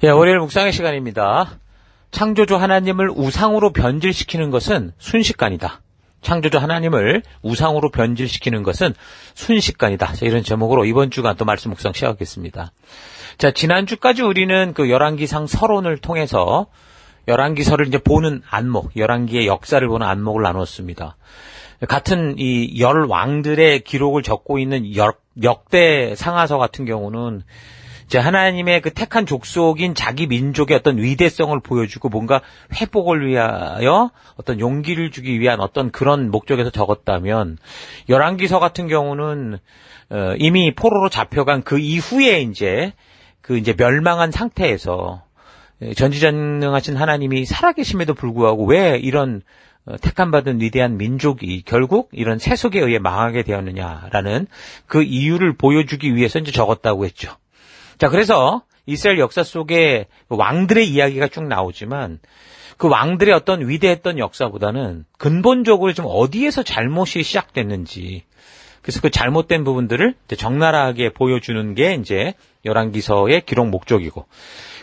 예, 월요일 묵상의 시간입니다. 창조주 하나님을 우상으로 변질시키는 것은 순식간이다. 창조주 하나님을 우상으로 변질시키는 것은 순식간이다. 자, 이런 제목으로 이번 주간 또 말씀 묵상 시작하겠습니다. 자, 지난주까지 우리는 그 열왕기상 서론을 통해서 열왕기서를 이제 보는 안목, 열왕기의 역사를 보는 안목을 나눴습니다. 같은 이 열 왕들의 기록을 적고 있는 역대 상하서 같은 경우는 이제 하나님의 그 택한 족속인 자기 민족의 어떤 위대성을 보여주고 뭔가 회복을 위하여 어떤 용기를 주기 위한 어떤 그런 목적에서 적었다면, 열왕기서 같은 경우는 이미 포로로 잡혀간 그 이후에 이제 멸망한 상태에서 전지전능하신 하나님이 살아계심에도 불구하고 왜 이런 택함받은 위대한 민족이 결국 이런 세속에 의해 망하게 되었느냐라는 그 이유를 보여주기 위해서 이제 적었다고 했죠. 자, 그래서 이스라엘 역사 속에 왕들의 이야기가 쭉 나오지만 그 왕들의 어떤 위대했던 역사보다는 근본적으로 좀 어디에서 잘못이 시작됐는지, 그래서 그 잘못된 부분들을 이제 적나라하게 보여주는 게 이제 열왕기서의 기록 목적이고,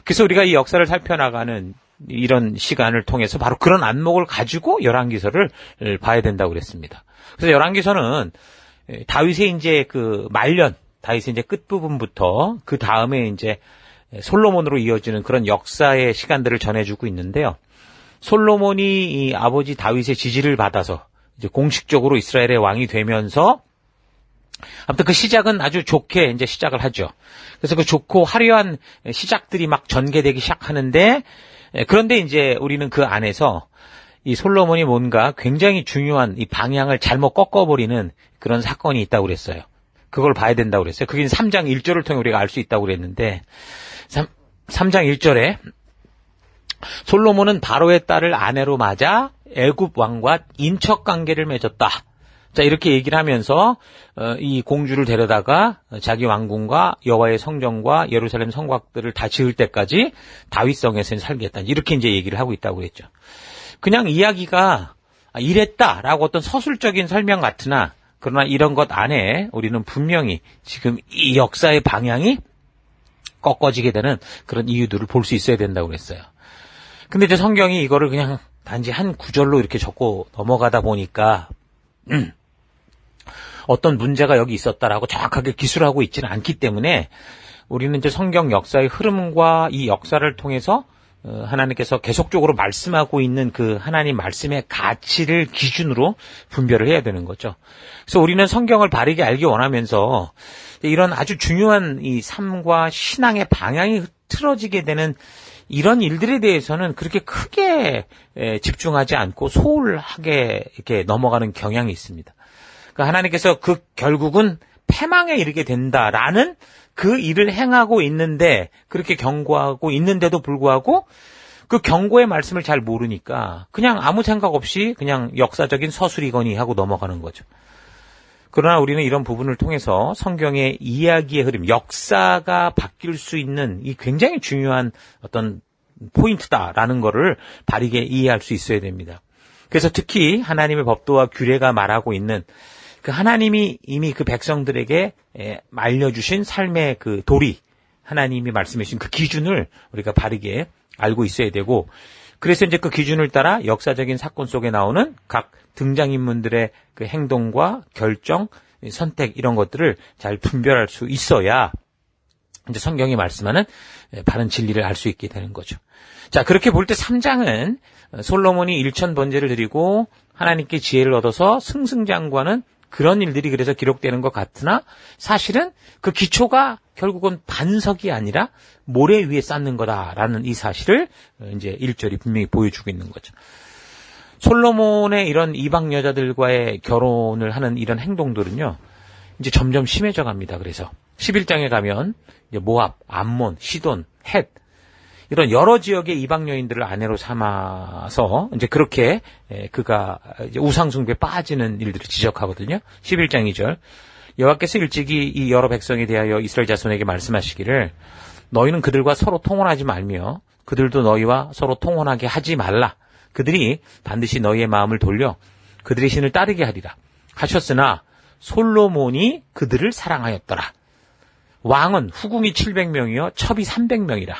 그래서 우리가 이 역사를 살펴나가는 이런 시간을 통해서 바로 그런 안목을 가지고 열왕기서를 봐야 된다고 그랬습니다. 그래서 열왕기서는 다윗의 이제 그 말년, 다윗의 이제 끝부분부터 그 다음에 이제 솔로몬으로 이어지는 그런 역사의 시간들을 전해주고 있는데요. 솔로몬이 이 아버지 다윗의 지지를 받아서 이제 공식적으로 이스라엘의 왕이 되면서 아무튼 그 시작은 아주 좋게 이제 시작을 하죠. 그래서 그 좋고 화려한 시작들이 막 전개되기 시작하는데, 그런데 이제 우리는 그 안에서 이 솔로몬이 뭔가 굉장히 중요한 이 방향을 잘못 꺾어버리는 그런 사건이 있다고 그랬어요. 그걸 봐야 된다고 그랬어요. 그게 3장 1절을 통해 우리가 알 수 있다고 그랬는데, 3장 1절에 솔로몬은 바로의 딸을 아내로 맞아 애굽 왕과 인척 관계를 맺었다. 자, 이렇게 얘기를 하면서 이 공주를 데려다가 자기 왕궁과 여호와의 성전과 예루살렘 성곽들을 다 지을 때까지 다윗성에서 살겠다. 이렇게 이제 얘기를 하고 있다고 그랬죠. 그냥 이야기가 이랬다라고 어떤 서술적인 설명 같으나, 그러나 이런 것 안에 우리는 분명히 지금 이 역사의 방향이 꺾어지게 되는 그런 이유들을 볼 수 있어야 된다고 그랬어요. 근데 이제 성경이 이거를 그냥 단지 한 구절로 이렇게 적고 넘어가다 보니까 어떤 문제가 여기 있었다라고 정확하게 기술하고 있지는 않기 때문에 우리는 이제 성경 역사의 흐름과 이 역사를 통해서 하나님께서 계속적으로 말씀하고 있는 그 하나님 말씀의 가치를 기준으로 분별을 해야 되는 거죠. 그래서 우리는 성경을 바르게 알기 원하면서 이런 아주 중요한 이 삶과 신앙의 방향이 틀어지게 되는 이런 일들에 대해서는 그렇게 크게 집중하지 않고 소홀하게 이렇게 넘어가는 경향이 있습니다. 그러니까 하나님께서 그 결국은 패망에 이르게 된다라는 그 일을 행하고 있는데, 그렇게 경고하고 있는데도 불구하고 그 경고의 말씀을 잘 모르니까 그냥 아무 생각 없이 그냥 역사적인 서술이거니 하고 넘어가는 거죠. 그러나 우리는 이런 부분을 통해서 성경의 이야기의 흐름, 역사가 바뀔 수 있는 이 굉장히 중요한 어떤 포인트다라는 거를 바르게 이해할 수 있어야 됩니다. 그래서 특히 하나님의 법도와 규례가 말하고 있는 그 하나님이 이미 그 백성들에게 알려주신 삶의 그 도리, 하나님이 말씀해 주신 그 기준을 우리가 바르게 알고 있어야 되고, 그래서 이제 그 기준을 따라 역사적인 사건 속에 나오는 각 등장인물들의 그 행동과 결정, 선택, 이런 것들을 잘 분별할 수 있어야 이제 성경이 말씀하는 바른 진리를 알 수 있게 되는 거죠. 자, 그렇게 볼 때 3장은 솔로몬이 일천번제를 드리고 하나님께 지혜를 얻어서 승승장구하는 그런 일들이 그래서 기록되는 것 같으나, 사실은 그 기초가 결국은 반석이 아니라 모래 위에 쌓는 거다라는 이 사실을 이제 1절이 분명히 보여주고 있는 거죠. 솔로몬의 이런 이방 여자들과의 결혼을 하는 이런 행동들은요, 이제 점점 심해져 갑니다. 그래서 11장에 가면 이제 모압, 암몬, 시돈, 헷, 이런 여러 지역의 이방 여인들을 아내로 삼아서 이제 그렇게 그가 이제 우상숭배에 빠지는 일들을 지적하거든요. 11장 2절. 여호와께서 일찍이 이 여러 백성에 대하여 이스라엘 자손에게 말씀하시기를, 너희는 그들과 서로 통혼하지 말며 그들도 너희와 서로 통혼하게 하지 말라. 그들이 반드시 너희의 마음을 돌려 그들의 신을 따르게 하리라 하셨으나 솔로몬이 그들을 사랑하였더라. 왕은 후궁이 700명이요 첩이 300명이라.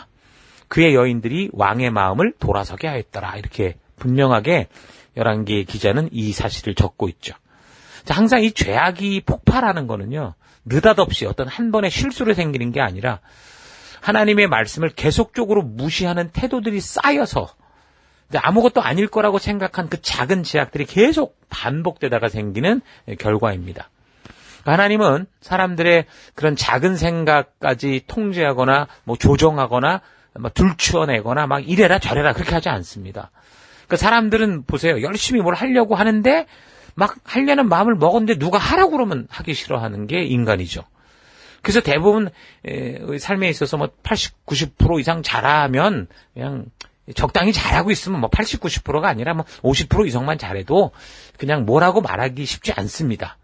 그의 여인들이 왕의 마음을 돌아서게 하였더라. 이렇게 분명하게 열왕기 기자는 이 사실을 적고 있죠. 자, 항상 이 죄악이 폭발하는 거는요, 느닷없이 어떤 한 번의 실수로 생기는 게 아니라 하나님의 말씀을 계속적으로 무시하는 태도들이 쌓여서 아무것도 아닐 거라고 생각한 그 작은 죄악들이 계속 반복되다가 생기는 결과입니다. 하나님은 사람들의 그런 작은 생각까지 통제하거나 뭐 조정하거나 둘추어내거나 막 이래라 저래라 그렇게 하지 않습니다. 그러니까 사람들은 보세요. 열심히 뭘 하려고 하는데 막 하려는 마음을 먹었는데 누가 하라고 그러면 하기 싫어하는 게 인간이죠. 그래서 대부분 삶에 있어서 뭐 80, 90% 이상 잘하면 그냥 적당히 잘하고 있으면 뭐 80, 90%가 아니라 뭐 50% 이상만 잘해도 그냥 뭐라고 말하기 쉽지 않습니다.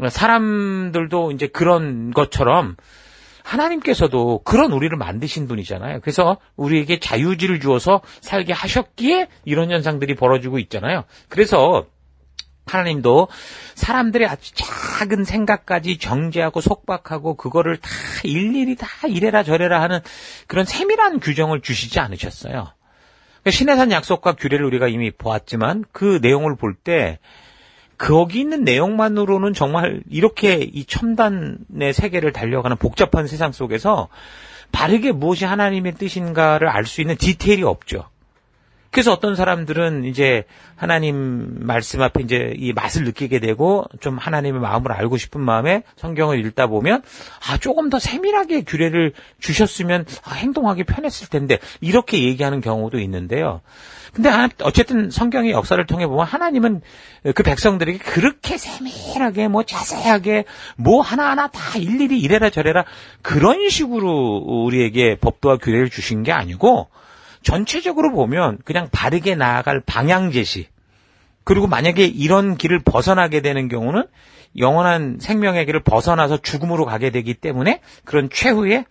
사람들도 이제 그런 것처럼 하나님께서도 그런 우리를 만드신 분이잖아요. 그래서 우리에게 자유지를 주어서 살게 하셨기에 이런 현상들이 벌어지고 있잖아요. 그래서 하나님도 사람들의 아주 작은 생각까지 정죄하고 속박하고 그거를 다 일일이 다 이래라 저래라 하는 그런 세밀한 규정을 주시지 않으셨어요. 신해산 약속과 규례를 우리가 이미 보았지만 그 내용을 볼 때 거기 있는 내용만으로는 정말 이렇게 이 첨단의 세계를 달려가는 복잡한 세상 속에서 바르게 무엇이 하나님의 뜻인가를 알 수 있는 디테일이 없죠. 그래서 어떤 사람들은 이제 하나님 말씀 앞에 이제 이 맛을 느끼게 되고 좀 하나님의 마음을 알고 싶은 마음에 성경을 읽다 보면 조금 더 세밀하게 규례를 주셨으면 행동하기 편했을 텐데 이렇게 얘기하는 경우도 있는데요. 근데 어쨌든 성경의 역사를 통해 보면 하나님은 그 백성들에게 그렇게 세밀하게 뭐 자세하게 뭐 하나하나 다 일일이 이래라 저래라 그런 식으로 우리에게 법도와 규례를 주신 게 아니고 전체적으로 보면 그냥 바르게 나아갈 방향 제시, 그리고 만약에 이런 길을 벗어나게 되는 경우는 영원한 생명의 길을 벗어나서 죽음으로 가게 되기 때문에 그런 최후의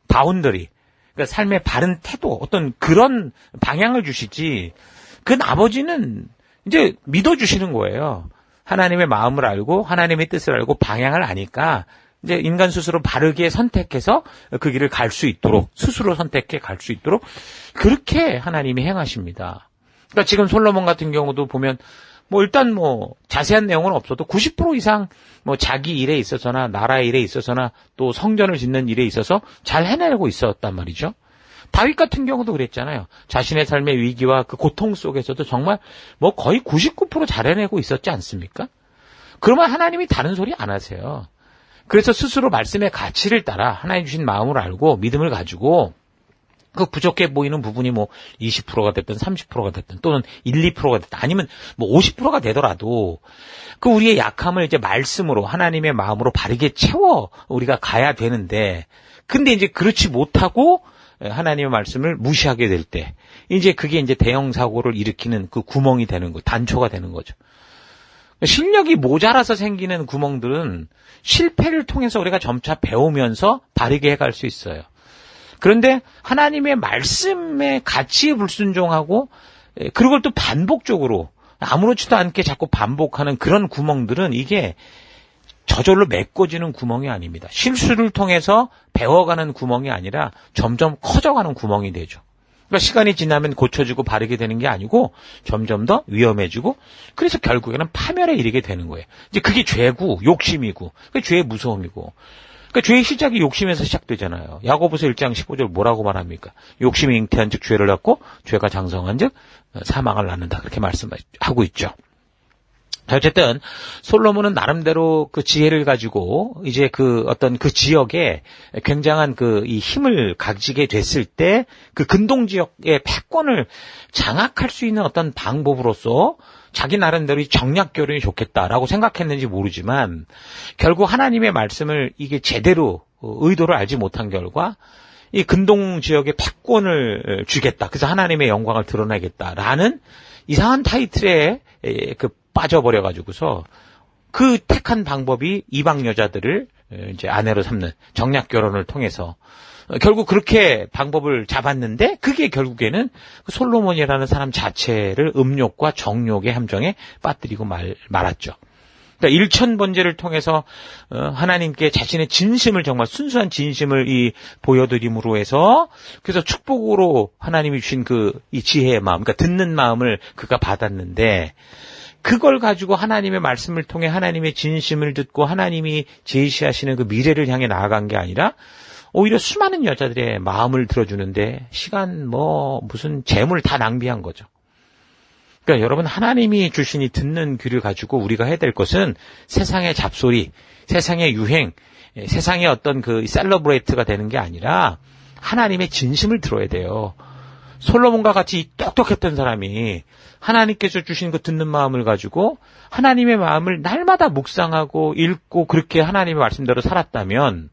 바운더리, 그러니까 삶의 바른 태도, 어떤 그런 방향을 주시지, 그 나머지는 이제 믿어주시는 거예요. 하나님의 마음을 알고 하나님의 뜻을 알고 방향을 아니까 이제 인간 스스로 바르게 선택해서 그 길을 갈 수 있도록, 스스로 선택해 갈 수 있도록 그렇게 하나님이 행하십니다. 그러니까 지금 솔로몬 같은 경우도 보면 뭐 일단 뭐 자세한 내용은 없어도 90% 이상 뭐 자기 일에 있어서나 나라의 일에 있어서나 또 성전을 짓는 일에 있어서 잘 해내고 있었단 말이죠. 다윗 같은 경우도 그랬잖아요. 자신의 삶의 위기와 그 고통 속에서도 정말 뭐 거의 99% 잘 해내고 있었지 않습니까? 그러면 하나님이 다른 소리 안 하세요. 그래서 스스로 말씀의 가치를 따라 하나님 주신 마음을 알고 믿음을 가지고 그 부족해 보이는 부분이 뭐 20%가 됐든 30%가 됐든 또는 1, 2%가 됐든 아니면 뭐 50%가 되더라도 그 우리의 약함을 이제 말씀으로 하나님의 마음으로 바르게 채워 우리가 가야 되는데, 근데 이제 그렇지 못하고 하나님의 말씀을 무시하게 될 때 이제 그게 이제 대형 사고를 일으키는 그 구멍이 되는 거, 단초가 되는 거죠. 실력이 모자라서 생기는 구멍들은 실패를 통해서 우리가 점차 배우면서 바르게 해갈 수 있어요. 그런데 하나님의 말씀의 가치에 불순종하고 그걸 또 반복적으로 아무렇지도 않게 자꾸 반복하는 그런 구멍들은 이게 저절로 메꿔지는 구멍이 아닙니다. 실수를 통해서 배워가는 구멍이 아니라 점점 커져가는 구멍이 되죠. 그러니까 시간이 지나면 고쳐지고 바르게 되는 게 아니고 점점 더 위험해지고 그래서 결국에는 파멸에 이르게 되는 거예요. 이제 그게 죄고 욕심이고 그게 죄의 무서움이고, 그러니까 죄의 시작이 욕심에서 시작되잖아요. 야고보서 1장 15절 뭐라고 말합니까? 욕심이 잉태한 즉 죄를 낳고 죄가 장성한 즉 사망을 낳는다, 그렇게 말씀하고 있죠. 어쨌든 솔로몬은 나름대로 그 지혜를 가지고 이제 그 어떤 그 지역에 굉장한 그 이 힘을 가지게 됐을 때 그 근동 지역의 패권을 장악할 수 있는 어떤 방법으로서 자기 나름대로 이 정략 결혼이 좋겠다라고 생각했는지 모르지만 결국 하나님의 말씀을 이게 제대로 의도를 알지 못한 결과 이 근동 지역의 패권을 주겠다, 그래서 하나님의 영광을 드러내겠다라는 이상한 타이틀에 그 빠져버려가지고서 그 택한 방법이 이방 여자들을 이제 아내로 삼는 정략 결혼을 통해서 결국 그렇게 방법을 잡았는데 그게 결국에는 솔로몬이라는 사람 자체를 음욕과 정욕의 함정에 빠뜨리고 말았죠. 그러니까 일천번제를 통해서 하나님께 자신의 진심을 정말 순수한 진심을 보여드림으로 해서 그래서 축복으로 하나님이 주신 이 지혜의 마음, 그러니까 듣는 마음을 그가 받았는데 그걸 가지고 하나님의 말씀을 통해 하나님의 진심을 듣고 하나님이 제시하시는 그 미래를 향해 나아간 게 아니라 오히려 수많은 여자들의 마음을 들어주는데 시간 무슨 재물 다 낭비한 거죠. 그러니까 여러분 하나님이 주신 이 듣는 귀를 가지고 우리가 해야 될 것은 세상의 잡소리, 세상의 유행, 세상의 어떤 셀러브레이트가 되는 게 아니라 하나님의 진심을 들어야 돼요. 솔로몬과 같이 똑똑했던 사람이 하나님께서 주신 그 듣는 마음을 가지고 하나님의 마음을 날마다 묵상하고 읽고 그렇게 하나님의 말씀대로 살았다면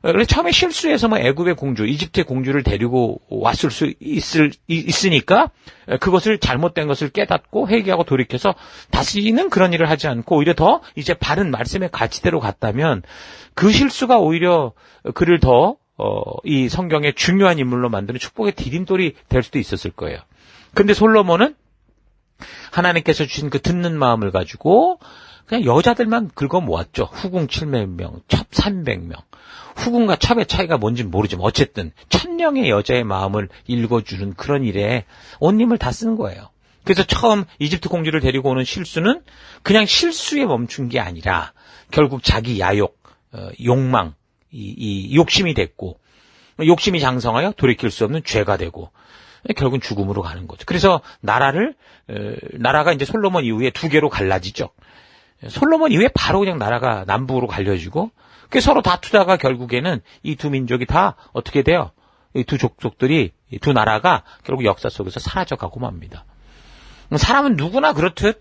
그래서 처음에 실수해서 애굽의 공주, 이집트의 공주를 데리고 왔을 수 있으니까 그것을 잘못된 것을 깨닫고 회개하고 돌이켜서 다시는 그런 일을 하지 않고 오히려 더 이제 바른 말씀의 가치대로 갔다면 그 실수가 오히려 그를 더 이 성경의 중요한 인물로 만드는 축복의 디딤돌이 될 수도 있었을 거예요. 근데 솔로몬은 하나님께서 주신 그 듣는 마음을 가지고 그냥 여자들만 긁어 모았죠. 후궁 700명, 첩 300명. 후궁과 첩의 차이가 뭔지 모르지만 어쨌든 1000명의 여자의 마음을 읽어주는 그런 일에 온 힘을 다 쓰는 거예요. 그래서 처음 이집트 공주를 데리고 오는 실수는 그냥 실수에 멈춘 게 아니라 결국 자기 야욕, 욕망, 이 욕심이 됐고 욕심이 장성하여 돌이킬 수 없는 죄가 되고 결국은 죽음으로 가는 거죠. 그래서 나라가 이제 솔로몬 이후에 두 개로 갈라지죠. 솔로몬 이후에 바로 그냥 나라가 남북으로 갈려지고 서로 다투다가 결국에는 이 두 민족이 다 어떻게 돼요? 이 두 족속들이, 이 두 나라가 결국 역사 속에서 사라져가고 맙니다. 사람은 누구나 그렇듯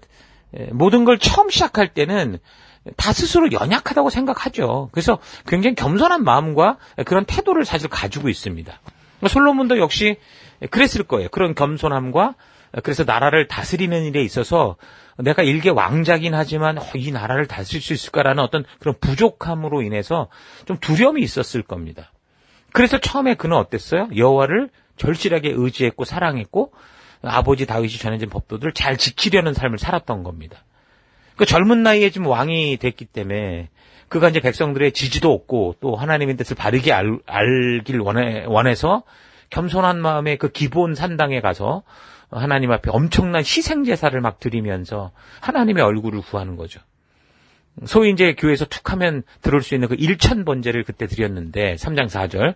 모든 걸 처음 시작할 때는 다 스스로 연약하다고 생각하죠. 그래서 굉장히 겸손한 마음과 그런 태도를 사실 가지고 있습니다. 솔로몬도 역시 그랬을 거예요. 그런 겸손함과 그래서 나라를 다스리는 일에 있어서 내가 일개 왕자긴 하지만 이 나라를 다스릴 수 있을까라는 어떤 그런 부족함으로 인해서 좀 두려움이 있었을 겁니다. 그래서 처음에 그는 어땠어요? 여호와를 절실하게 의지했고 사랑했고 아버지 다윗이 전해진 법도들을 잘 지키려는 삶을 살았던 겁니다. 그 젊은 나이에 지금 왕이 됐기 때문에 그가 이제 백성들의 지지도 얻고 또 하나님의 뜻을 바르게 알길 원해서 겸손한 마음에 그 기본 산당에 가서 하나님 앞에 엄청난 희생 제사를 막 드리면서 하나님의 얼굴을 구하는 거죠. 소위 이제 교회에서 툭하면 들을 수 있는 그 일천번제를 그때 드렸는데 3장 4절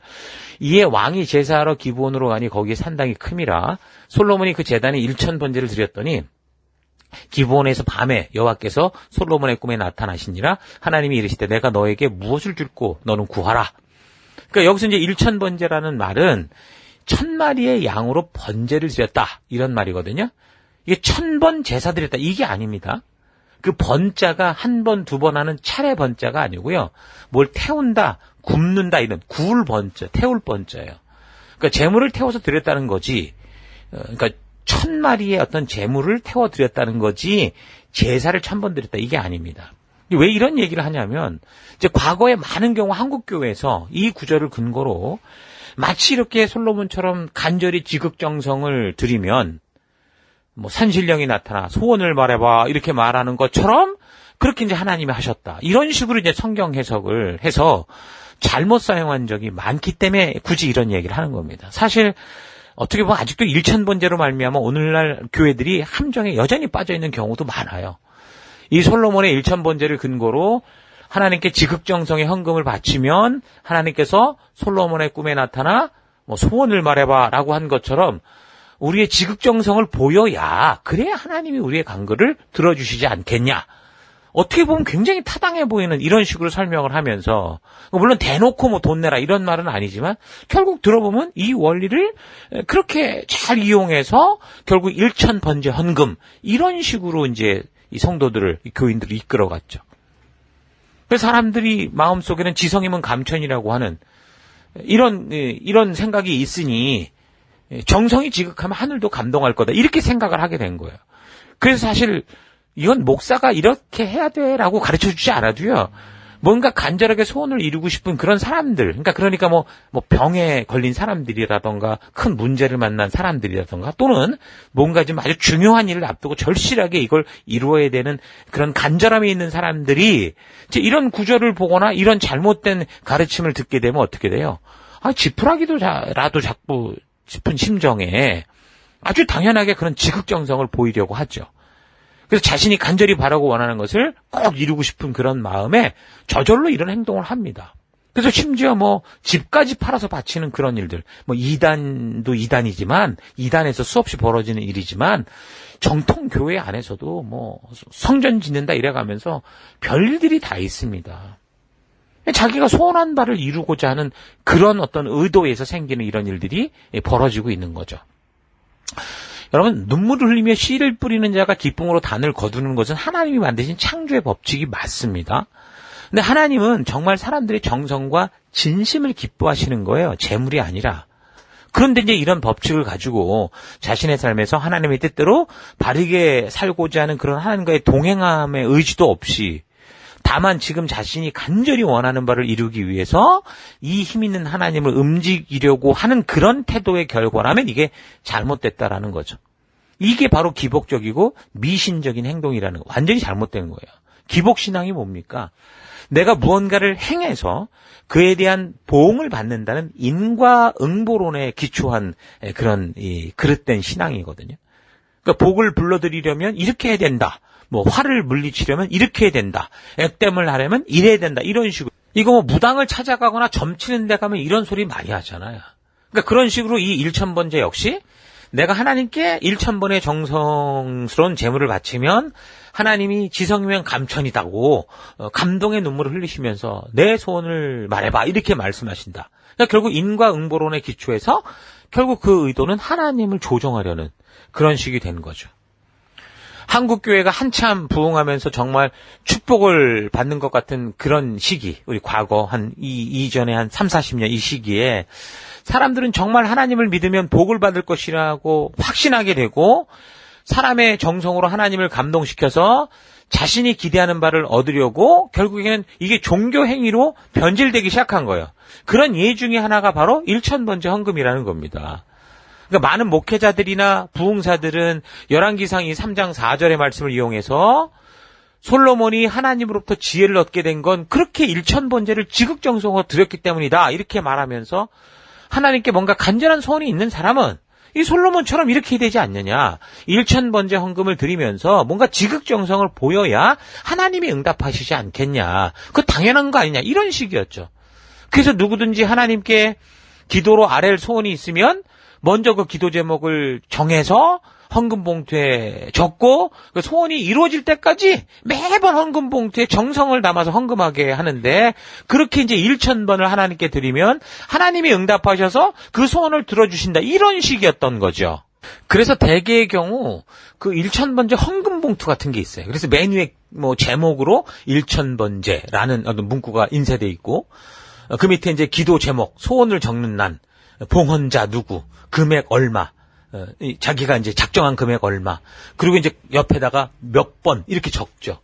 이에 왕이 제사하러 기브온으로 가니 거기에 산당이 큼이라 솔로몬이 그 제단에 일천번제를 드렸더니 기브온에서 밤에 여호와께서 솔로몬의 꿈에 나타나시니라 하나님이 이르시되 내가 너에게 무엇을 줄고 너는 구하라. 그러니까 여기서 이제 일천번제라는 말은 1000마리의 양으로 번제를 드렸다 이런 말이거든요. 이게 1000번 제사 드렸다 이게 아닙니다. 그 번자가 한 번, 두 번 하는 차례 번자가 아니고요. 뭘 태운다, 굽는다 이런 구울 번자, 태울 번자예요. 그러니까 재물을 태워서 드렸다는 거지. 그러니까 1000마리의 어떤 재물을 태워 드렸다는 거지 제사를 1000번 드렸다 이게 아닙니다. 왜 이런 얘기를 하냐면 이제 과거에 많은 경우 한국 교회에서 이 구절을 근거로 마치 이렇게 솔로몬처럼 간절히 지극정성을 드리면 산신령이 나타나 소원을 말해봐 이렇게 말하는 것처럼 그렇게 이제 하나님이 하셨다. 이런 식으로 이제 성경 해석을 해서 잘못 사용한 적이 많기 때문에 굳이 이런 얘기를 하는 겁니다. 사실 어떻게 보면 아직도 일천번제로 말미암아 오늘날 교회들이 함정에 여전히 빠져 있는 경우도 많아요. 이 솔로몬의 일천번제를 근거로 하나님께 지극정성의 헌금을 바치면 하나님께서 솔로몬의 꿈에 나타나 소원을 말해봐라고 한 것처럼 우리의 지극정성을 보여야 그래야 하나님이 우리의 간구를 들어주시지 않겠냐. 어떻게 보면 굉장히 타당해 보이는 이런 식으로 설명을 하면서 물론 대놓고 돈 내라 이런 말은 아니지만 결국 들어보면 이 원리를 그렇게 잘 이용해서 결국 일천번제 헌금 이런 식으로 이제 이 성도들을 이 교인들을 이끌어갔죠. 그래서 사람들이 마음속에는 지성이면 감천이라고 하는 이런 생각이 있으니 정성이 지극하면 하늘도 감동할 거다 이렇게 생각을 하게 된 거예요. 그래서 사실 이건 목사가 이렇게 해야 돼라고 가르쳐주지 않아도요. 뭔가 간절하게 소원을 이루고 싶은 그런 사람들, 그러니까 뭐 병에 걸린 사람들이라던가 큰 문제를 만난 사람들이라던가 또는 뭔가 좀 아주 중요한 일을 앞두고 절실하게 이걸 이루어야 되는 그런 간절함이 있는 사람들이 이제 이런 구절을 보거나 이런 잘못된 가르침을 듣게 되면 어떻게 돼요? 지푸라기라도 잡고 싶은 심정에 아주 당연하게 그런 지극정성을 보이려고 하죠. 그래서 자신이 간절히 바라고 원하는 것을 꼭 이루고 싶은 그런 마음에 저절로 이런 행동을 합니다. 그래서 심지어 뭐 집까지 팔아서 바치는 그런 일들, 뭐 이단도 이단이지만 이단에서 수없이 벌어지는 일이지만 정통 교회 안에서도 뭐 성전 짓는다 이래가면서 별일들이 다 있습니다. 자기가 소원한 바를 이루고자 하는 그런 어떤 의도에서 생기는 이런 일들이 벌어지고 있는 거죠. 여러분, 눈물을 흘리며 씨를 뿌리는 자가 기쁨으로 단을 거두는 것은 하나님이 만드신 창조의 법칙이 맞습니다. 근데 하나님은 정말 사람들의 정성과 진심을 기뻐하시는 거예요. 재물이 아니라. 그런데 이제 이런 법칙을 가지고 자신의 삶에서 하나님의 뜻대로 바르게 살고자 하는 그런 하나님과의 동행함의 의지도 없이 다만 지금 자신이 간절히 원하는 바를 이루기 위해서 이 힘 있는 하나님을 움직이려고 하는 그런 태도의 결과라면 이게 잘못됐다라는 거죠. 이게 바로 기복적이고 미신적인 행동이라는 거. 완전히 잘못된 거예요. 기복신앙이 뭡니까? 내가 무언가를 행해서 그에 대한 보응을 받는다는 인과응보론에 기초한 그런 그릇된 신앙이거든요. 그러니까 복을 불러들이려면 이렇게 해야 된다. 뭐 화를 물리치려면 이렇게 해야 된다. 액땜을 하려면 이래야 된다. 이런 식으로. 이거 뭐 무당을 찾아가거나 점치는 데 가면 이런 소리 많이 하잖아요. 그러니까 그런 식으로 이 일천번제 역시 내가 하나님께 1000번의 정성스러운 제물을 바치면 하나님이 지성이면 감천이다고 감동의 눈물을 흘리시면서 내 소원을 말해봐 이렇게 말씀하신다. 그러니까 결국 인과응보론에 기초해서 결국 그 의도는 하나님을 조종하려는 그런 식이 된 거죠. 한국교회가 한참 부흥하면서 정말 축복을 받는 것 같은 그런 시기, 우리 과거 이전에 한 3, 40년 이 시기에 사람들은 정말 하나님을 믿으면 복을 받을 것이라고 확신하게 되고 사람의 정성으로 하나님을 감동시켜서 자신이 기대하는 바를 얻으려고 결국에는 이게 종교 행위로 변질되기 시작한 거예요. 그런 예 중에 하나가 바로 1000번째 헌금이라는 겁니다. 그러니까 많은 목회자들이나 부흥사들은 열왕기상 3장 4절의 말씀을 이용해서 솔로몬이 하나님으로부터 지혜를 얻게 된 건 그렇게 1000번제를 지극정성으로 드렸기 때문이다. 이렇게 말하면서 하나님께 뭔가 간절한 소원이 있는 사람은 이 솔로몬처럼 이렇게 되지 않느냐. 1000번제 헌금을 드리면서 뭔가 지극정성을 보여야 하나님이 응답하시지 않겠냐. 그거 당연한 거 아니냐. 이런 식이었죠. 그래서 누구든지 하나님께 기도로 아랠 소원이 있으면 먼저 그 기도 제목을 정해서 헌금 봉투에 적고 그 소원이 이루어질 때까지 매번 헌금 봉투에 정성을 담아서 헌금하게 하는데 그렇게 이제 1000번을 하나님께 드리면 하나님이 응답하셔서 그 소원을 들어주신다. 이런 식이었던 거죠. 그래서 대개의 경우 그 1000번째 헌금 봉투 같은 게 있어요. 그래서 맨 위에 뭐 제목으로 1000번째라는 어떤 문구가 인쇄돼 있고 그 밑에 이제 기도 제목, 소원을 적는 난, 봉헌자 누구, 금액 얼마, 자기가 이제 작정한 금액 얼마, 그리고 이제 옆에다가 몇 번 이렇게 적죠.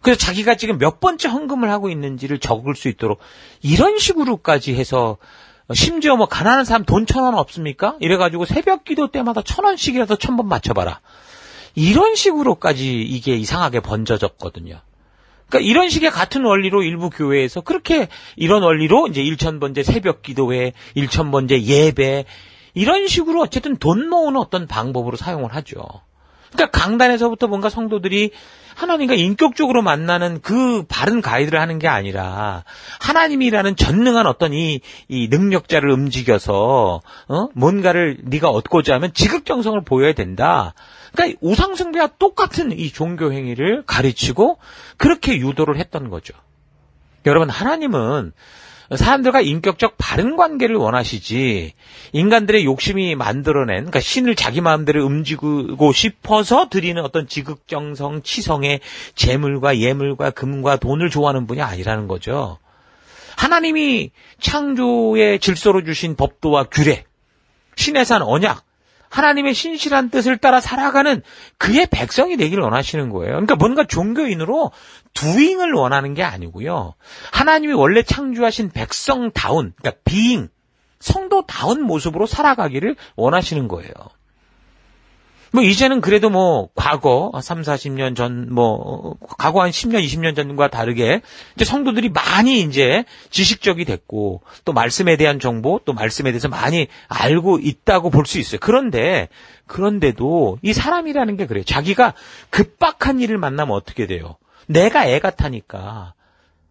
그래서 자기가 지금 몇 번째 헌금을 하고 있는지를 적을 수 있도록 이런 식으로까지 해서 심지어 뭐 가난한 사람 돈 1000원 없습니까? 이래가지고 새벽 기도 때마다 1000원씩이라도 1000번 맞춰봐라. 이런 식으로까지 이게 이상하게 번져졌거든요. 그러니까 이런 식의 같은 원리로 일부 교회에서 그렇게 이런 원리로 이제 1000번째 새벽 기도회, 1000번째 예배 이런 식으로 어쨌든 돈 모으는 어떤 방법으로 사용을 하죠. 그러니까 강단에서부터 뭔가 성도들이 하나님과 인격적으로 만나는 그 바른 가이드를 하는 게 아니라 하나님이라는 전능한 어떤 이 능력자를 움직여서 뭔가를 네가 얻고자 하면 지극정성을 보여야 된다. 그러니까 우상숭배와 똑같은 이 종교 행위를 가르치고 그렇게 유도를 했던 거죠. 여러분, 하나님은 사람들과 인격적 바른 관계를 원하시지 인간들의 욕심이 만들어낸 그러니까 신을 자기 마음대로 움직이고 싶어서 드리는 어떤 지극정성 치성의 재물과 예물과 금과 돈을 좋아하는 분이 아니라는 거죠. 하나님이 창조의 질서로 주신 법도와 규례, 신의 산 언약, 하나님의 신실한 뜻을 따라 살아가는 그의 백성이 되기를 원하시는 거예요. 그러니까 뭔가 종교인으로 두잉을 원하는 게 아니고요. 하나님이 원래 창조하신 백성다운, 그러니까 비잉, 성도다운 모습으로 살아가기를 원하시는 거예요. 뭐 이제는 그래도 뭐 과거 3, 40년 전 과거 한 10년, 20년 전과 다르게 이제 성도들이 많이 이제 지식적이 됐고 또 말씀에 대한 정보, 또 말씀에 대해서 많이 알고 있다고 볼 수 있어요. 그런데도 이 사람이라는 게 그래요. 자기가 급박한 일을 만나면 어떻게 돼요? 내가 애가 타니까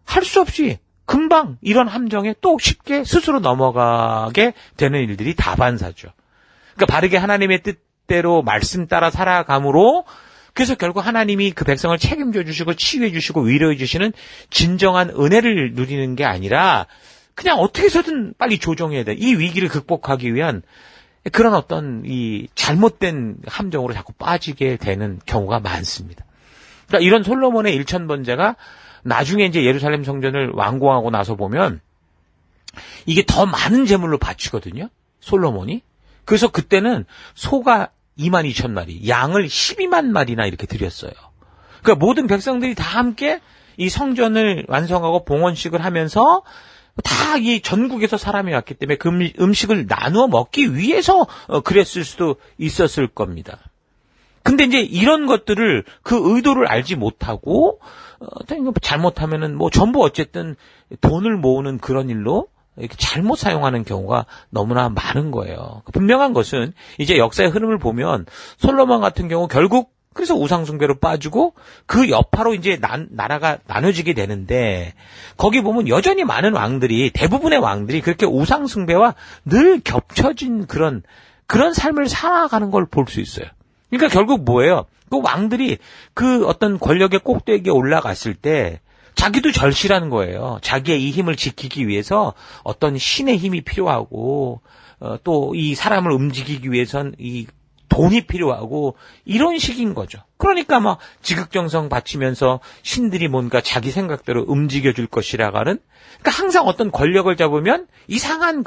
할 수 없이 금방 이런 함정에 또 쉽게 스스로 넘어가게 되는 일들이 다반사죠. 그러니까 바르게 하나님의 뜻대로 말씀 따라 살아감으로 그래서 결국 하나님이 그 백성을 책임져 주시고 치유해 주시고 위로해 주시는 진정한 은혜를 누리는 게 아니라 그냥 어떻게 해서든 빨리 조정해야 돼. 이 위기를 극복하기 위한 그런 어떤 이 잘못된 함정으로 자꾸 빠지게 되는 경우가 많습니다. 그러니까 이런 솔로몬의 일천번제가 나중에 이제 예루살렘 성전을 완공하고 나서 보면 이게 더 많은 제물로 바치거든요. 솔로몬이. 그래서 그때는 소가 22,000마리, 양을 12만 마리나 이렇게 드렸어요. 그러니까 모든 백성들이 다 함께 이 성전을 완성하고 봉헌식을 하면서 다 이 전국에서 사람이 왔기 때문에 그 음식을 나누어 먹기 위해서 그랬을 수도 있었을 겁니다. 근데 이제 이런 것들을 그 의도를 알지 못하고 잘못하면은 뭐 전부 어쨌든 돈을 모으는 그런 일로 이렇게 잘못 사용하는 경우가 너무나 많은 거예요. 분명한 것은 이제 역사의 흐름을 보면 솔로몬 같은 경우 결국 그래서 우상숭배로 빠지고 그 여파로 이제 나라가 나눠지게 되는데 거기 보면 여전히 많은 왕들이 대부분의 왕들이 그렇게 우상숭배와 늘 겹쳐진 그런 삶을 살아가는 걸 볼 수 있어요. 그러니까 결국 뭐예요? 그 왕들이 그 어떤 권력의 꼭대기에 올라갔을 때 자기도 절실한 거예요. 자기의 이 힘을 지키기 위해서 어떤 신의 힘이 필요하고 또 이 사람을 움직이기 위해선 이 돈이 필요하고 이런 식인 거죠. 그러니까 막 지극정성 바치면서 신들이 뭔가 자기 생각대로 움직여줄 것이라가는 그러니까 항상 어떤 권력을 잡으면 이상한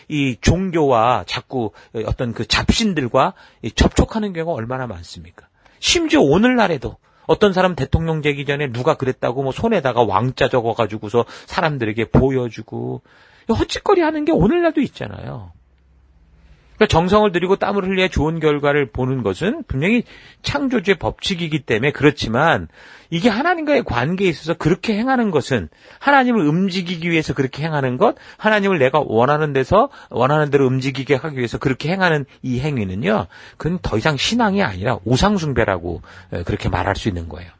이 종교와 자꾸 어떤 그 잡신들과 접촉하는 경우가 얼마나 많습니까? 심지어 오늘날에도 어떤 사람 대통령 되기 전에 누가 그랬다고 뭐 손에다가 왕자 적어가지고서 사람들에게 보여주고 헛짓거리 하는 게 오늘날도 있잖아요. 그러니까 정성을 들이고 땀을 흘려 좋은 결과를 보는 것은 분명히 창조주의 법칙이기 때문에 그렇지만 이게 하나님과의 관계에 있어서 그렇게 행하는 것은 하나님을 움직이기 위해서 그렇게 행하는 것, 하나님을 내가 원하는 대로 움직이게 하기 위해서 그렇게 행하는 이 행위는요, 그건 더 이상 신앙이 아니라 우상숭배라고 그렇게 말할 수 있는 거예요.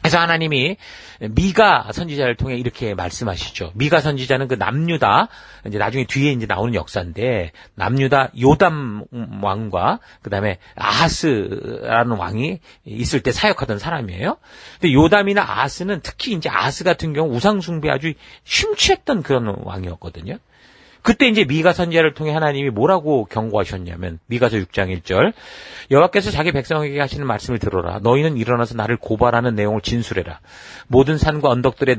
그래서 하나님이 미가 선지자를 통해 이렇게 말씀하시죠. 미가 선지자는 그 남유다, 이제 나중에 뒤에 이제 나오는 역사인데, 남유다 요담 왕과 그 다음에 아하스라는 왕이 있을 때 사역하던 사람이에요. 근데 요담이나 아하스는 특히 이제 아하스 같은 경우 우상숭배 아주 심취했던 그런 왕이었거든요. 그때 이제 미가 선지자를 통해 하나님이 뭐라고 경고하셨냐면 미가서 6장 1절 여호와께서 자기 백성에게 하시는 말씀을 들어라. 너희는 일어나서 나를 고발하는 내용을 진술해라. 모든 산과 언덕들을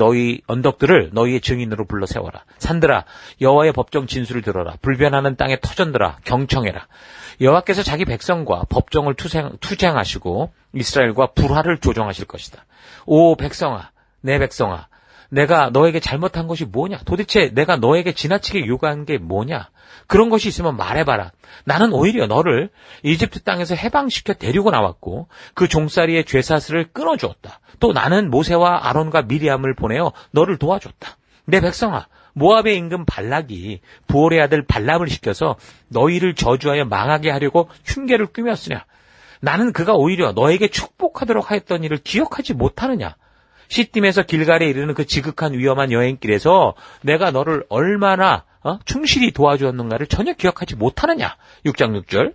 너희의 증인으로 불러 세워라. 산들아 여호와의 법정 진술을 들어라. 불변하는 땅의 터전들아 경청해라. 여호와께서 자기 백성과 법정을 투쟁하시고 이스라엘과 불화를 조정하실 것이다. 오 백성아 내 백성아 내가 너에게 잘못한 것이 뭐냐? 도대체 내가 너에게 지나치게 요구한 게 뭐냐? 그런 것이 있으면 말해봐라. 나는 오히려 너를 이집트 땅에서 해방시켜 데리고 나왔고 그 종살이의 죄사슬을 끊어주었다. 또 나는 모세와 아론과 미리암을 보내어 너를 도와줬다. 내 백성아, 모압의 임금 발락이 부올의 아들 발람을 시켜서 너희를 저주하여 망하게 하려고 흉계를 꾸몄으냐? 나는 그가 오히려 너에게 축복하도록 하였던 일을 기억하지 못하느냐? 시딤에서 길갈에 이르는 그 지극한 위험한 여행길에서 내가 너를 얼마나 충실히 도와주었는가를 전혀 기억하지 못하느냐. 6장 6절.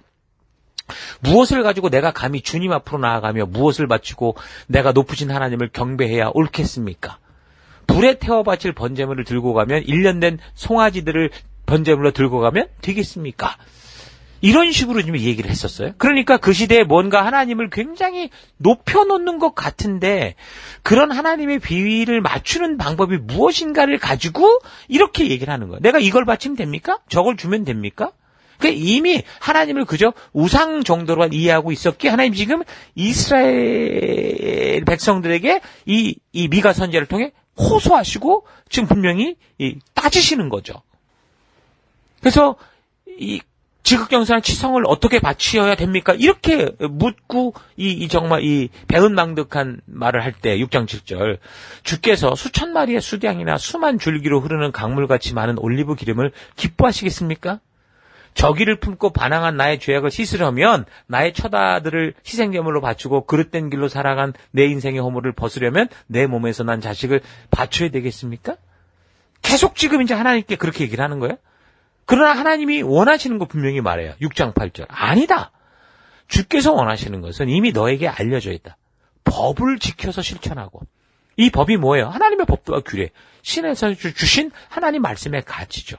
무엇을 가지고 내가 감히 주님 앞으로 나아가며 무엇을 바치고 내가 높으신 하나님을 경배해야 옳겠습니까? 불에 태워 바칠 번제물을 들고 가면 1년 된 송아지들을 번제물로 들고 가면 되겠습니까? 이런 식으로 좀 얘기를 했었어요. 그러니까 그 시대에 뭔가 하나님을 굉장히 높여놓는 것 같은데 그런 하나님의 비위를 맞추는 방법이 무엇인가를 가지고 이렇게 얘기를 하는 거예요. 내가 이걸 바치면 됩니까? 저걸 주면 됩니까? 그러니까 이미 하나님을 그저 우상 정도로만 이해하고 있었기에 하나님 지금 이스라엘 백성들에게 이 미가 선지자를 통해 호소하시고 지금 분명히 따지시는 거죠. 그래서 이 지극정성한 치성을 어떻게 바치어야 됩니까? 이렇게 묻고 정말 이 배은망덕한 말을 할 때 6장 7절 주께서 수천 마리의 수량이나 수만 줄기로 흐르는 강물같이 많은 올리브 기름을 기뻐하시겠습니까? 저기를 품고 반항한 나의 죄악을 씻으려면 나의 처다들을 희생제물로 바치고 그릇된 길로 살아간 내 인생의 허물을 벗으려면 내 몸에서 난 자식을 바쳐야 되겠습니까? 계속 지금 이제 하나님께 그렇게 얘기를 하는 거예요. 그러나 하나님이 원하시는 거 분명히 말해요. 6장 8절. 아니다. 주께서 원하시는 것은 이미 너에게 알려져 있다. 법을 지켜서 실천하고. 이 법이 뭐예요? 하나님의 법도와 규례. 신에서 주신 하나님 말씀의 가치죠.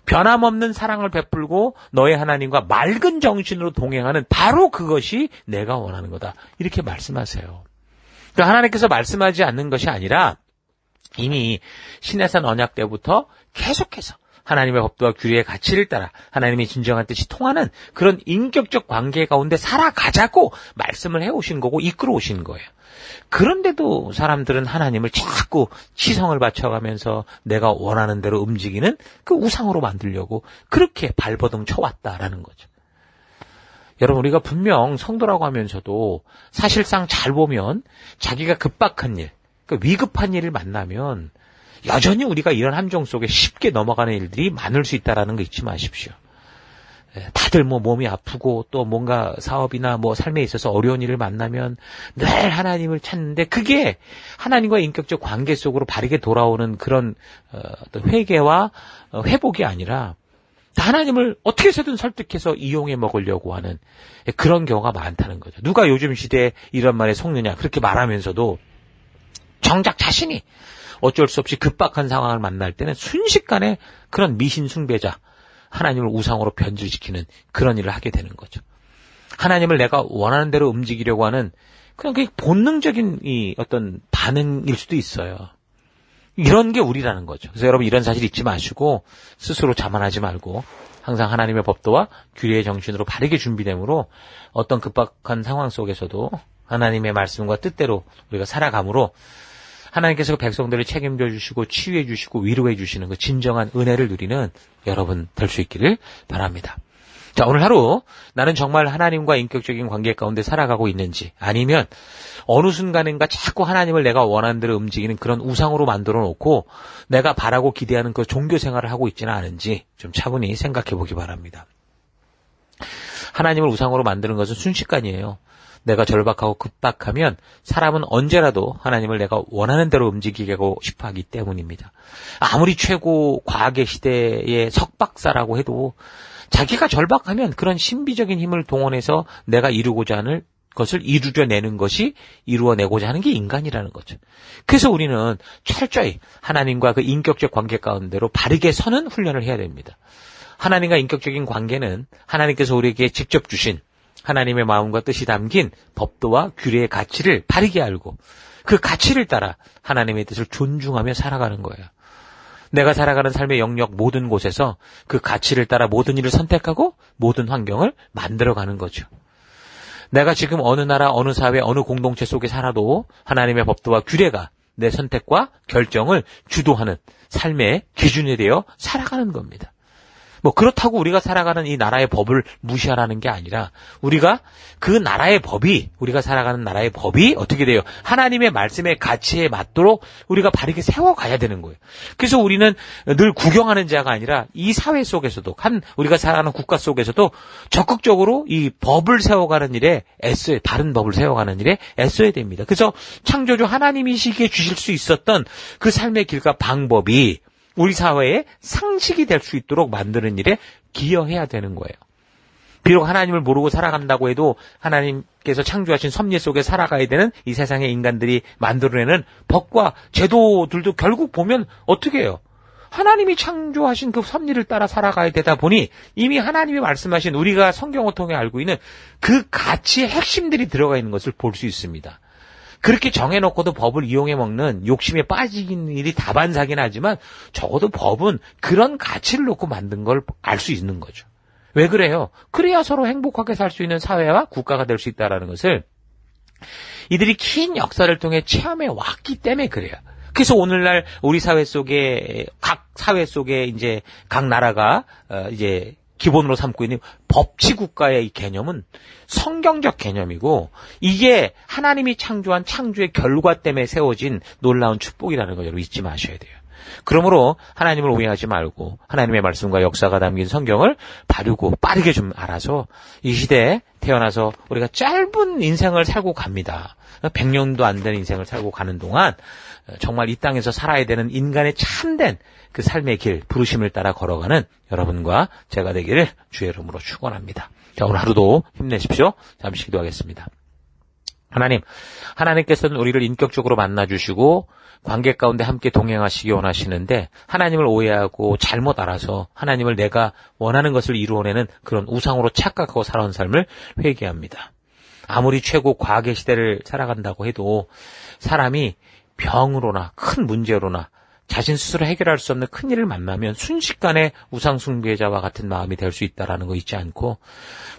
변함없는 사랑을 베풀고 너의 하나님과 맑은 정신으로 동행하는 바로 그것이 내가 원하는 거다. 이렇게 말씀하세요. 그러니까 하나님께서 말씀하지 않는 것이 아니라 이미 신해산 언약 때부터 계속해서 하나님의 법도와 규례의 가치를 따라 하나님의 진정한 뜻이 통하는 그런 인격적 관계 가운데 살아가자고 말씀을 해오신 거고 이끌어 오신 거예요. 그런데도 사람들은 하나님을 자꾸 치성을 바쳐가면서 내가 원하는 대로 움직이는 그 우상으로 만들려고 그렇게 발버둥 쳐왔다라는 거죠. 여러분, 우리가 분명 성도라고 하면서도 사실상 잘 보면 자기가 급박한 일, 그러니까 위급한 일을 만나면 여전히 우리가 이런 함정 속에 쉽게 넘어가는 일들이 많을 수 있다는 거 잊지 마십시오. 다들 몸이 아프고 또 뭔가 사업이나 삶에 있어서 어려운 일을 만나면 늘 하나님을 찾는데 그게 하나님과의 인격적 관계 속으로 바르게 돌아오는 그런 어떤 회개와 회복이 아니라 하나님을 어떻게 해서든 설득해서 이용해 먹으려고 하는 그런 경우가 많다는 거죠. 누가 요즘 시대에 이런 말에 속느냐 그렇게 말하면서도 정작 자신이 어쩔 수 없이 급박한 상황을 만날 때는 순식간에 그런 미신 숭배자, 하나님을 우상으로 변질시키는 그런 일을 하게 되는 거죠. 하나님을 내가 원하는 대로 움직이려고 하는 그냥 그 본능적인 이 어떤 반응일 수도 있어요. 이런 게 우리라는 거죠. 그래서 여러분 이런 사실 잊지 마시고 스스로 자만하지 말고 항상 하나님의 법도와 규례의 정신으로 바르게 준비됨으로 어떤 급박한 상황 속에서도 하나님의 말씀과 뜻대로 우리가 살아감으로 하나님께서 백성들을 책임져 주시고 치유해 주시고 위로해 주시는 그 진정한 은혜를 누리는 여러분 될 수 있기를 바랍니다. 자, 오늘 하루 나는 정말 하나님과 인격적인 관계 가운데 살아가고 있는지 아니면 어느 순간인가 자꾸 하나님을 내가 원하는 대로 움직이는 그런 우상으로 만들어 놓고 내가 바라고 기대하는 그 종교 생활을 하고 있지는 않은지 좀 차분히 생각해 보기 바랍니다. 하나님을 우상으로 만드는 것은 순식간이에요. 내가 절박하고 급박하면 사람은 언제라도 하나님을 내가 원하는 대로 움직이고 싶어 하기 때문입니다. 아무리 최고 과학의 시대의 석박사라고 해도 자기가 절박하면 그런 신비적인 힘을 동원해서 내가 이루고자 하는 것을 이루려내는 것이 이루어내고자 하는 게 인간이라는 거죠. 그래서 우리는 철저히 하나님과 그 인격적 관계 가운데로 바르게 서는 훈련을 해야 됩니다. 하나님과 인격적인 관계는 하나님께서 우리에게 직접 주신 하나님의 마음과 뜻이 담긴 법도와 규례의 가치를 바르게 알고 그 가치를 따라 하나님의 뜻을 존중하며 살아가는 거예요. 내가 살아가는 삶의 영역 모든 곳에서 그 가치를 따라 모든 일을 선택하고 모든 환경을 만들어가는 거죠. 내가 지금 어느 나라, 어느 사회, 어느 공동체 속에 살아도 하나님의 법도와 규례가 내 선택과 결정을 주도하는 삶의 기준이 되어 살아가는 겁니다. 그렇다고 우리가 살아가는 이 나라의 법을 무시하라는 게 아니라 우리가 그 나라의 법이 우리가 살아가는 나라의 법이 어떻게 돼요? 하나님의 말씀의 가치에 맞도록 우리가 바르게 세워가야 되는 거예요. 그래서 우리는 늘 구경하는 자가 아니라 이 사회 속에서도 우리가 살아가는 국가 속에서도 적극적으로 이 법을 세워가는 일에 다른 법을 세워가는 일에 애써야 됩니다. 그래서 창조주 하나님이시기에 주실 수 있었던 그 삶의 길과 방법이 우리 사회의 상식이 될 수 있도록 만드는 일에 기여해야 되는 거예요. 비록 하나님을 모르고 살아간다고 해도 하나님께서 창조하신 섭리 속에 살아가야 되는 이 세상의 인간들이 만들어내는 법과 제도들도 결국 보면 어떻게 해요? 하나님이 창조하신 그 섭리를 따라 살아가야 되다 보니 이미 하나님이 말씀하신 우리가 성경을 통해 알고 있는 그 가치의 핵심들이 들어가 있는 것을 볼 수 있습니다. 그렇게 정해놓고도 법을 이용해 먹는 욕심에 빠지는 일이 다반사긴 하지만 적어도 법은 그런 가치를 놓고 만든 걸 알 수 있는 거죠. 왜 그래요? 그래야 서로 행복하게 살 수 있는 사회와 국가가 될 수 있다는 것을 이들이 긴 역사를 통해 체험해 왔기 때문에 그래요. 그래서 오늘날 우리 사회 속에 각 사회 속에 이제 각 나라가 이제 기본으로 삼고 있는 법치 국가의 이 개념은 성경적 개념이고 이게 하나님이 창조한 창조의 결과 때문에 세워진 놀라운 축복이라는 걸 여러분 잊지 마셔야 돼요. 그러므로 하나님을 오해하지 말고 하나님의 말씀과 역사가 담긴 성경을 바르고 빠르게 좀 알아서 이 시대에 태어나서 우리가 짧은 인생을 살고 갑니다. 100년도 안 되는 인생을 살고 가는 동안 정말 이 땅에서 살아야 되는 인간의 참된 그 삶의 길, 부르심을 따라 걸어가는 여러분과 제가 되기를 주의 이름으로 축원합니다. 자, 오늘 하루도 힘내십시오. 잠시 기도하겠습니다. 하나님께서는 우리를 인격적으로 만나주시고 관계 가운데 함께 동행하시기 원하시는데 하나님을 오해하고 잘못 알아서 하나님을 내가 원하는 것을 이루어내는 그런 우상으로 착각하고 살아온 삶을 회개합니다. 아무리 최고 과학의 시대를 살아간다고 해도 사람이 병으로나 큰 문제로나 자신 스스로 해결할 수 없는 큰 일을 만나면 순식간에 우상 숭배자와 같은 마음이 될 수 있다는 거 잊지 않고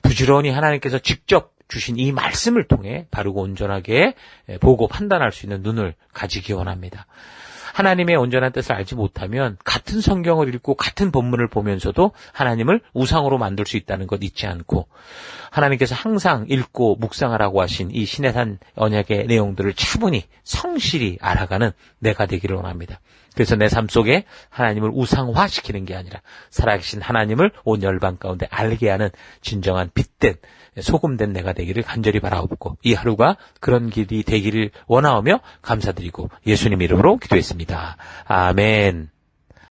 부지런히 하나님께서 직접 주신 이 말씀을 통해 바르고 온전하게 보고 판단할 수 있는 눈을 가지기 원합니다. 하나님의 온전한 뜻을 알지 못하면 같은 성경을 읽고 같은 본문을 보면서도 하나님을 우상으로 만들 수 있다는 것 잊지 않고 하나님께서 항상 읽고 묵상하라고 하신 이 신해산 언약의 내용들을 차분히 성실히 알아가는 내가 되기를 원합니다. 그래서 내 삶 속에 하나님을 우상화시키는 게 아니라 살아계신 하나님을 온 열방 가운데 알게 하는 진정한 빛된 소금된 내가 되기를 간절히 바라옵고 이 하루가 그런 길이 되기를 원하오며 감사드리고 예수님 이름으로 기도했습니다. 아멘.